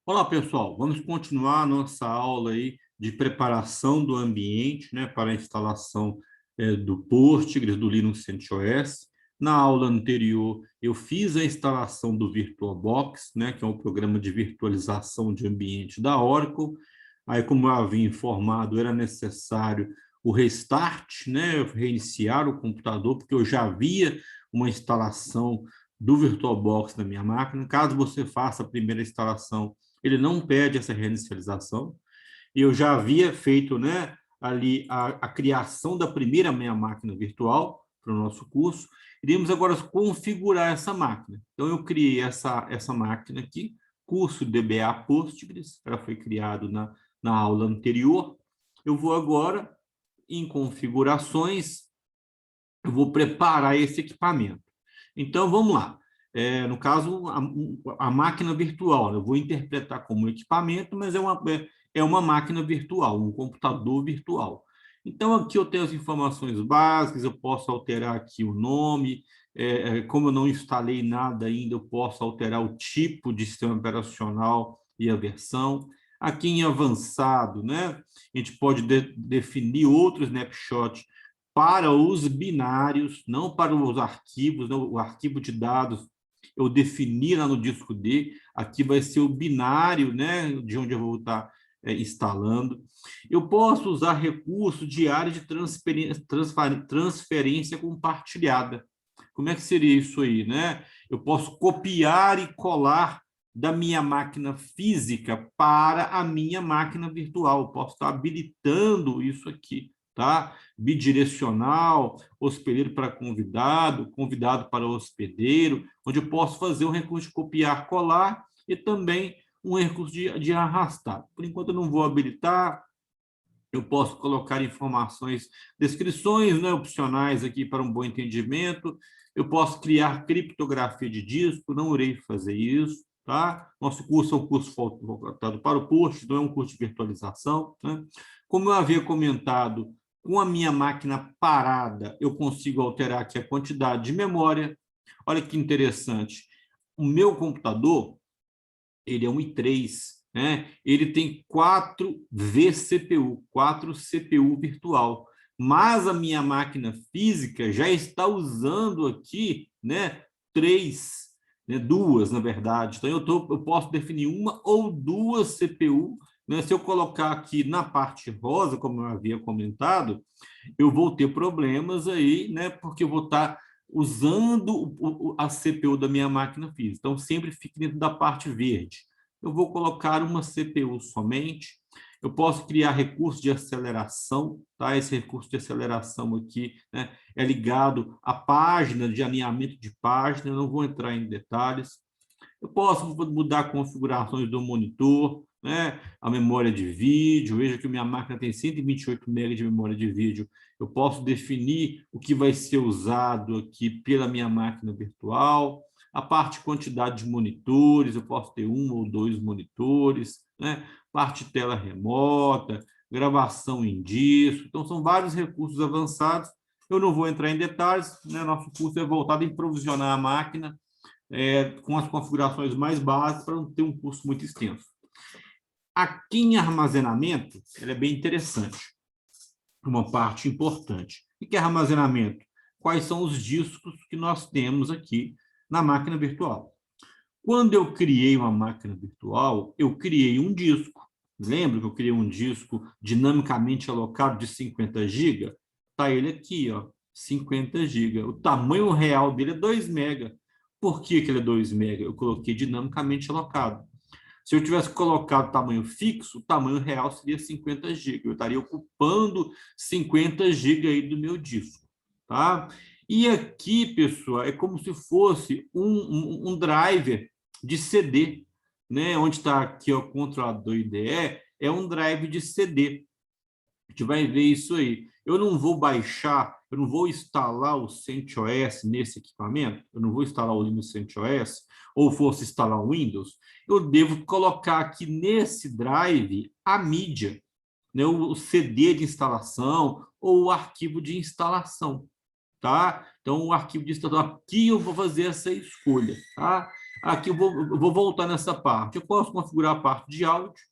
Olá, pessoal. Vamos continuar a nossa aula aí de preparação do ambiente, né, para a instalação do Postgres, do Linux CentOS. Na aula anterior, eu fiz a instalação do VirtualBox, né, que é um programa de virtualização de ambiente da Oracle. Aí, como eu havia informado, era necessário o restart, né, reiniciar o computador, porque eu já havia uma instalação do VirtualBox na minha máquina. Caso você faça a primeira instalação, ele não pede essa reinicialização. E eu já havia feito, né, ali a criação da primeira minha máquina virtual para o nosso curso. Iríamos agora configurar essa máquina. Então, eu criei essa máquina aqui, curso DBA Postgres, ela foi criado na aula anterior. Eu vou agora em configurações, eu vou preparar esse equipamento. Então, vamos lá. No caso, a máquina virtual, né? Eu vou interpretar como equipamento, mas é uma máquina virtual, um computador virtual. Então, aqui eu tenho as informações básicas, eu posso alterar aqui o nome, como eu não instalei nada ainda, eu posso alterar o tipo de sistema operacional e a versão. Aqui em avançado, né, a gente pode definir outro snapshot para os binários, não para os arquivos, não, o arquivo de dados eu defini lá no disco D, aqui vai ser o binário, né, de onde eu vou estar instalando. Eu posso usar recurso de área de transferência compartilhada. Como é que seria isso aí, né? Eu posso copiar e colar da minha máquina física para a minha máquina virtual. Eu posso estar habilitando isso aqui, tá? Bidirecional, hospedeiro para convidado, convidado para hospedeiro, onde eu posso fazer um recurso de copiar, colar e também um recurso de arrastar. Por enquanto, eu não vou habilitar. Eu posso colocar informações, descrições, né, opcionais aqui para um bom entendimento. Eu posso criar criptografia de disco, não irei fazer isso, tá? Nosso curso é um curso voltado para o post, não é um curso de virtualização, né? Como eu havia comentado, com a minha máquina parada, eu consigo alterar aqui a quantidade de memória. Olha que interessante. O meu computador, ele é um i3, né? Ele tem 4 vCPU, 4 CPU virtual. Mas a minha máquina física já está usando aqui, né, 3, né, 2, na verdade. Então, eu posso definir uma ou duas CPU. Né? Se eu colocar aqui na parte rosa, como eu havia comentado, eu vou ter problemas aí, né, porque eu vou estar usando a CPU da minha máquina física. Então, sempre fique dentro da parte verde. Eu vou colocar uma CPU somente. Eu posso criar recurso de aceleração, tá? Esse recurso de aceleração aqui, né, é ligado à página de alinhamento de página. Eu não vou entrar em detalhes. Eu posso mudar configurações do monitor, né? A memória de vídeo. Veja que minha máquina tem 128 MB de memória de vídeo. Eu posso definir o que vai ser usado aqui pela minha máquina virtual. A parte quantidade de monitores, eu posso ter um ou dois monitores, né? Parte tela remota, gravação em disco. Então, são vários recursos avançados. Eu não vou entrar em detalhes, né? Nosso curso é voltado em provisionar a máquina com as configurações mais básicas para não ter um curso muito extenso. Aqui em armazenamento, ele é bem interessante, uma parte importante. O que é armazenamento? Quais são os discos que nós temos aqui na máquina virtual? Quando eu criei uma máquina virtual, eu criei um disco. Lembra que eu criei um disco dinamicamente alocado de 50 GB? Está ele aqui, ó, 50 GB. O tamanho real dele é 2 MB. Por que ele é 2 MB? Eu coloquei dinamicamente alocado. Se eu tivesse colocado tamanho fixo, o tamanho real seria 50 GB. Eu estaria ocupando 50 GB aí do meu disco. Tá? E aqui, pessoal, é como se fosse um driver de CD, né? Onde está aqui o controlador IDE, é um drive de CD. A gente vai ver isso aí. Eu não vou baixar, eu não vou instalar o CentOS nesse equipamento, eu não vou instalar o Linux CentOS, ou fosse instalar o Windows, eu devo colocar aqui nesse drive a mídia, né, o CD de instalação ou o arquivo de instalação. Tá? Então, o arquivo de instalação, aqui eu vou fazer essa escolha. Tá? Aqui eu vou voltar nessa parte. Eu posso configurar a parte de áudio,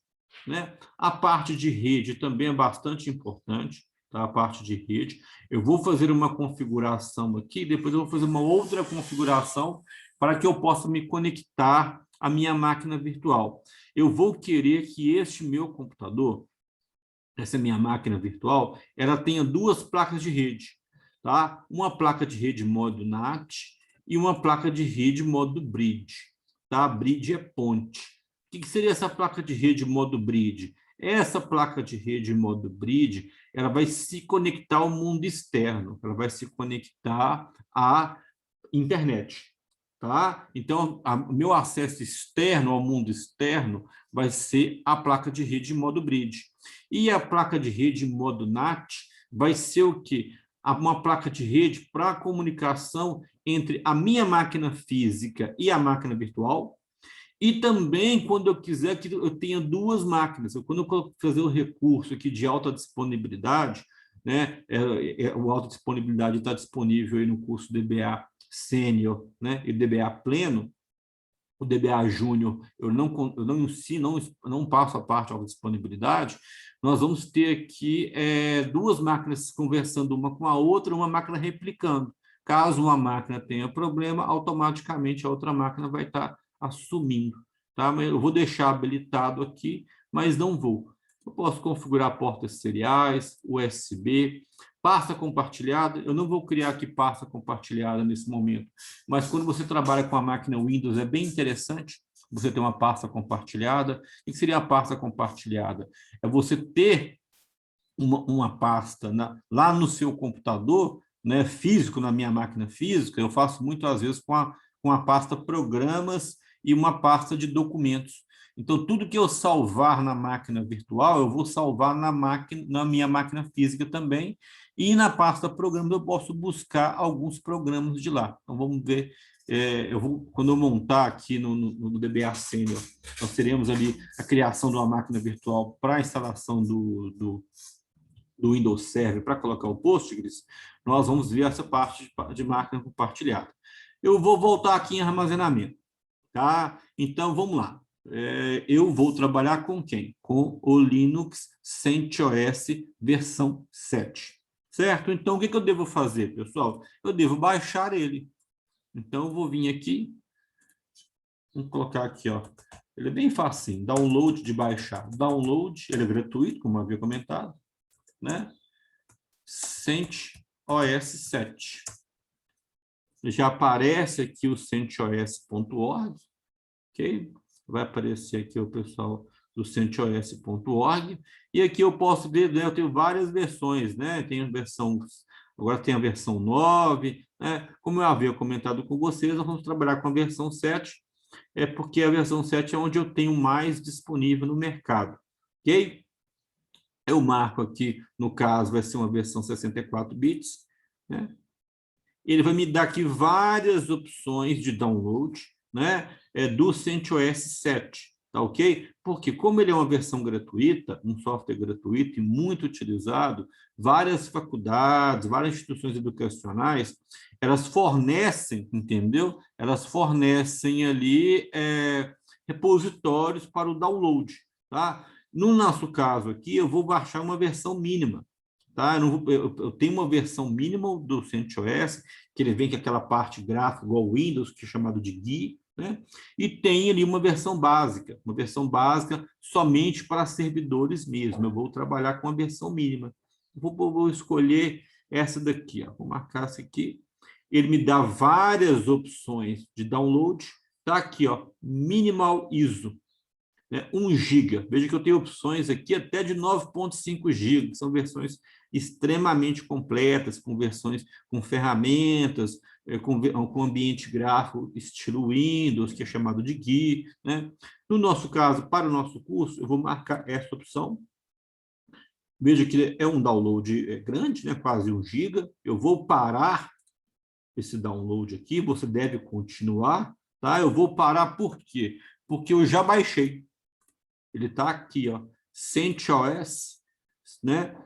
né? A parte de rede também é bastante importante, tá? A parte de rede. Eu vou fazer uma configuração aqui, depois eu vou fazer uma outra configuração para que eu possa me conectar à minha máquina virtual. Eu vou querer que este meu computador, essa minha máquina virtual, ela tenha duas placas de rede, tá? Uma placa de rede modo NAT e uma placa de rede modo bridge, tá? Bridge é ponte. O que seria essa placa de rede modo bridge? Essa placa de rede modo bridge, ela vai se conectar ao mundo externo, ela vai se conectar à internet, tá? Então, o meu acesso externo ao mundo externo vai ser a placa de rede modo bridge. E a placa de rede modo NAT vai ser o quê? Uma placa de rede para comunicação entre a minha máquina física e a máquina virtual. E também, quando eu quiser que eu tenha duas máquinas, quando eu fazer o recurso aqui de alta disponibilidade, né, o alta disponibilidade está disponível aí no curso DBA Sênior, né, e DBA Pleno. O DBA Júnior, eu não ensino, não passo a parte de disponibilidade. Nós vamos ter aqui duas máquinas conversando uma com a outra, uma máquina replicando. Caso uma máquina tenha problema, automaticamente a outra máquina vai estar assumindo. Tá? Eu vou deixar habilitado aqui, mas não vou. Eu posso configurar portas seriais, USB, pasta compartilhada. Eu não vou criar aqui pasta compartilhada nesse momento, mas quando você trabalha com a máquina Windows, é bem interessante você ter uma pasta compartilhada. O que seria a pasta compartilhada? É você ter uma pasta lá no seu computador, né, físico, na minha máquina física. Eu faço muito, às vezes, com a pasta programas e uma pasta de documentos. Então, tudo que eu salvar na máquina virtual, eu vou salvar na minha máquina física também. E na pasta programas, eu posso buscar alguns programas de lá. Então, vamos ver. Quando eu montar aqui no DBA Senior, nós teremos ali a criação de uma máquina virtual para a instalação do Windows Server para colocar o Postgres, nós vamos ver essa parte de máquina compartilhada. Eu vou voltar aqui em armazenamento, tá? Então, vamos lá. Eu vou trabalhar com quem? Com o Linux CentOS versão 7, certo? Então, o que eu devo fazer, pessoal? Eu devo baixar ele. Então, eu vou vir aqui, vamos colocar aqui, ó. Ele é bem facinho, download de baixar. Download, ele é gratuito, como eu havia comentado, né? CentOS 7. Já aparece aqui o centos.org, ok? Vai aparecer aqui o pessoal do centos.org. E aqui eu posso ver, né, eu tenho várias versões, né? Tem a versão, agora tem a versão 9, né? Como eu havia comentado com vocês, nós vamos trabalhar com a versão 7, porque a versão 7 é onde eu tenho mais disponível no mercado, ok? Eu marco aqui, no caso, vai ser uma versão 64 bits, né? Ele vai me dar aqui várias opções de download, né? Do CentOS 7, tá ok? Porque como ele é uma versão gratuita, um software gratuito e muito utilizado, várias faculdades, várias instituições educacionais, elas fornecem, entendeu? Elas fornecem ali repositórios para o download, tá? No nosso caso aqui, eu vou baixar uma versão mínima, tá? Eu tenho uma versão mínima do CentOS, que ele vem com aquela parte gráfica igual ao Windows, que é chamado de GUI, né? E tem ali uma versão básica somente para servidores mesmo. Eu vou trabalhar com a versão mínima. Vou escolher essa daqui, ó. Vou marcar essa aqui. Ele me dá várias opções de download. Tá aqui, ó, Minimal ISO, né, 1 GB. Veja que eu tenho opções aqui até de 9,5 GB, que são versões extremamente completas, com versões com ferramentas, com ambiente gráfico estilo Windows, que é chamado de GUI, né? No nosso caso, para o nosso curso, eu vou marcar essa opção. Veja que é um download grande, né? Quase 1 GB. Eu vou parar esse download aqui, você deve continuar, tá? Eu vou parar por quê? Porque eu já baixei. Ele está aqui, ó, CentOS, né?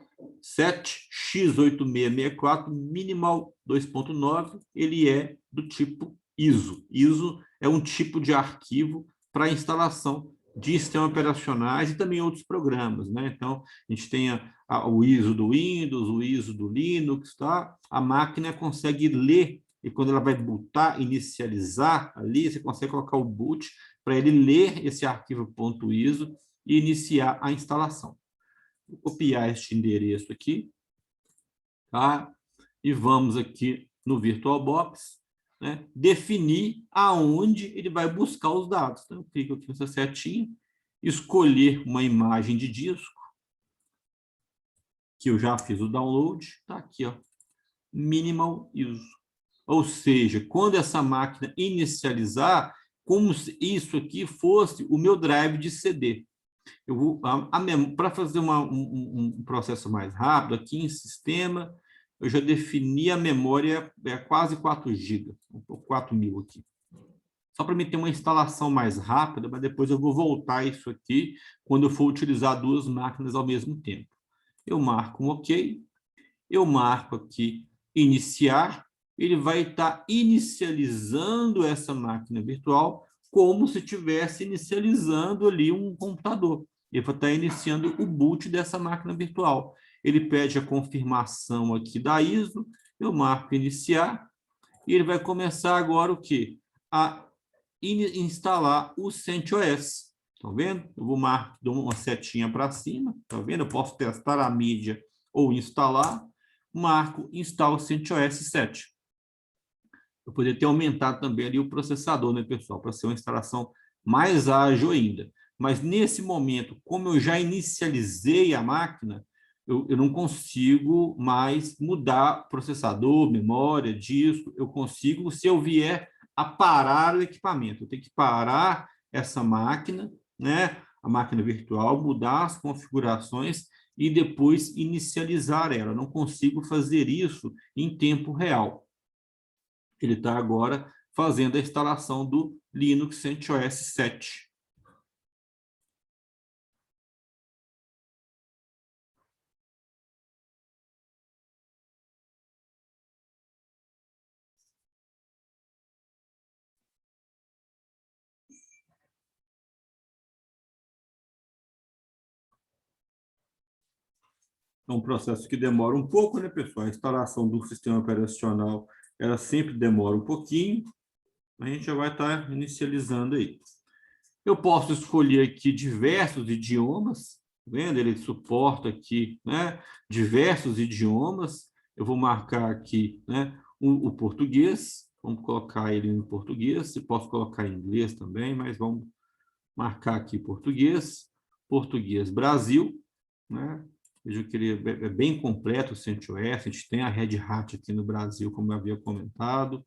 7x8664 Minimal 2.9, ele é do tipo ISO. ISO é um tipo de arquivo para instalação de sistemas operacionais e também outros programas, né? Então, a gente tem o ISO do Windows, o ISO do Linux, tá? A máquina consegue ler, e quando ela vai bootar, inicializar ali, você consegue colocar o boot para ele ler esse arquivo .iso e iniciar a instalação. Vou copiar este endereço aqui, tá? E vamos aqui no VirtualBox, né, definir aonde ele vai buscar os dados. Então, eu clico aqui nessa setinha, escolher uma imagem de disco, que eu já fiz o download, está aqui, ó, Minimal ISO. Ou seja, quando essa máquina inicializar, como se isso aqui fosse o meu drive de CD. Eu vou, para fazer um processo mais rápido, aqui em sistema, eu já defini a memória, quase 4 GB, 4.000 aqui. Só para me ter uma instalação mais rápida, mas depois eu vou voltar isso aqui quando eu for utilizar duas máquinas ao mesmo tempo. Eu marco um OK, eu marco aqui iniciar, ele vai estar inicializando essa máquina virtual como se estivesse inicializando ali um computador. Ele vai estar iniciando o boot dessa máquina virtual. Ele pede a confirmação aqui da ISO, eu marco iniciar, e ele vai começar agora o quê? A instalar o CentOS. Estão vendo? Eu vou marcar, dou uma setinha para cima, tá vendo? Eu posso testar a mídia ou instalar, marco install CentOS 7. Eu poderia ter aumentado também ali o processador, né, pessoal, para ser uma instalação mais ágil ainda. Mas nesse momento, como eu já inicializei a máquina, eu não consigo mais mudar processador, memória, disco. Eu consigo se eu vier a parar o equipamento. Eu tenho que parar essa máquina, né, a máquina virtual, mudar as configurações e depois inicializar ela. Eu não consigo fazer isso em tempo real. Ele está agora fazendo a instalação do Linux CentOS 7. É um processo que demora um pouco, né, pessoal? A instalação do sistema operacional, ela sempre demora um pouquinho. A gente já vai estar inicializando aí. Eu posso escolher aqui diversos idiomas, tá vendo? Ele suporta aqui, né, diversos idiomas. Eu vou marcar aqui, né, o português. Vamos colocar ele em português. Eu posso colocar em inglês também, mas vamos marcar aqui português. Português Brasil, né? Veja que ele é bem completo o CentOS. A gente tem a Red Hat aqui no Brasil, como eu havia comentado.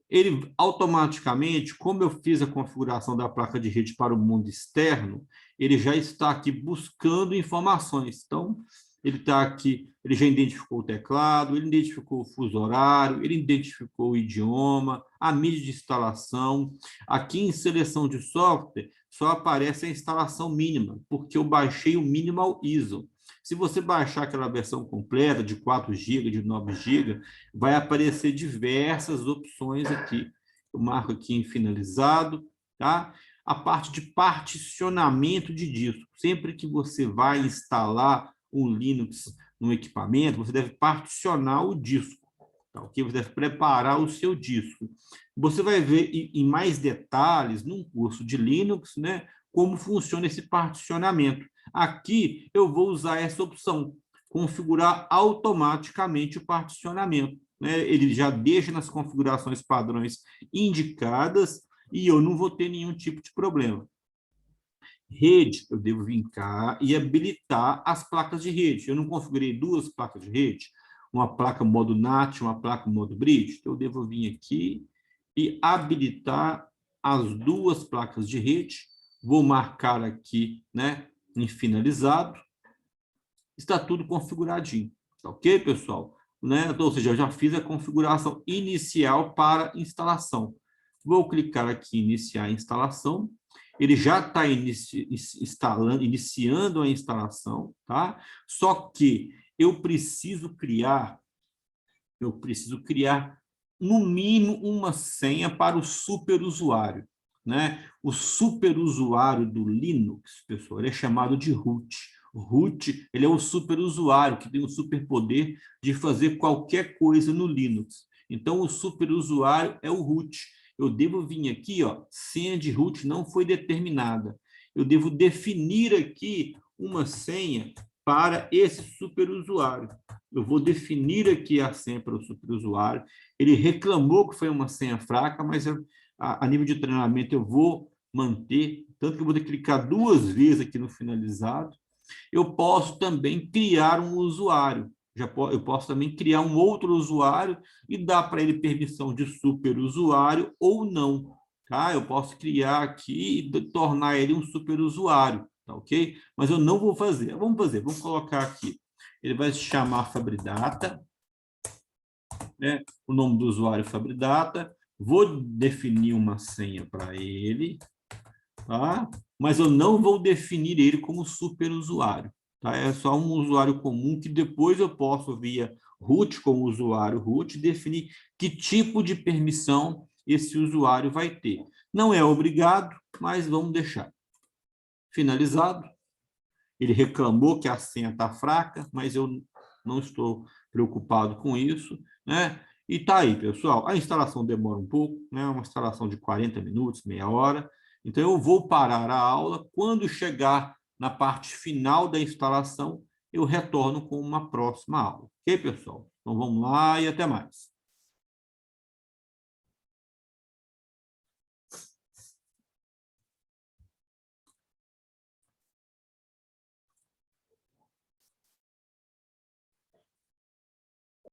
Ele automaticamente, como eu fiz a configuração da placa de rede para o mundo externo, ele já está aqui buscando informações. Então, ele está aqui, ele já identificou o teclado, ele identificou o fuso horário, ele identificou o idioma, a mídia de instalação. Aqui em seleção de software, só aparece a instalação mínima, porque eu baixei o Minimal ISO. Se você baixar aquela versão completa de 4 GB, de 9 GB, vai aparecer diversas opções aqui. Eu marco aqui em finalizado, tá? A parte de particionamento de disco. Sempre que você vai instalar um Linux no equipamento, você deve particionar o disco, tá? Ok? Você deve preparar o seu disco. Você vai ver em mais detalhes num curso de Linux, né, como funciona esse particionamento. Aqui eu vou usar essa opção, configurar automaticamente o particionamento, né? Ele já deixa nas configurações padrões indicadas e eu não vou ter nenhum tipo de problema. Rede, eu devo vir cá e habilitar as placas de rede. Eu não configurei duas placas de rede, uma placa modo NAT, uma placa modo Bridge. Então, eu devo vir aqui e habilitar as duas placas de rede. Vou marcar aqui, né, em finalizado. Está tudo configuradinho. Tá ok, pessoal? Né? Ou seja, eu já fiz a configuração inicial para instalação. Vou clicar aqui em iniciar a instalação. Ele já está iniciando a instalação, tá? Só que eu preciso criar no mínimo, uma senha para o superusuário, né? O superusuário do Linux, pessoal, ele é chamado de root. O root, ele é o superusuário que tem o superpoder de fazer qualquer coisa no Linux. Então, o superusuário é o root. Eu devo vir aqui, ó, senha de root não foi determinada. Eu devo definir aqui uma senha para esse superusuário. Eu vou definir aqui a senha para o superusuário. Ele reclamou que foi uma senha fraca, mas a nível de treinamento eu vou manter, tanto que eu vou ter que clicar 2 vezes aqui no finalizado. Eu posso também criar um usuário. Eu posso também criar um outro usuário e dar para ele permissão de superusuário ou não. Tá? Eu posso criar aqui e tornar ele um superusuário, tá ok? Mas eu não vou fazer. Vamos colocar aqui. Ele vai se chamar Fabridata, né? O nome do usuário Fabridata. Vou definir uma senha para ele, tá? Mas eu não vou definir ele como superusuário. Tá? É só um usuário comum que depois eu posso, via root, como usuário root, definir que tipo de permissão esse usuário vai ter. Não é obrigado, mas vamos deixar. Finalizado. Ele reclamou que a senha está fraca, mas eu não estou preocupado com isso, né? E tá aí, pessoal. A instalação demora um pouco, né? Uma instalação de 40 minutos, meia hora. Então, eu vou parar a aula. Quando chegar na parte final da instalação, eu retorno com uma próxima aula. Ok, pessoal? Então, vamos lá e até mais.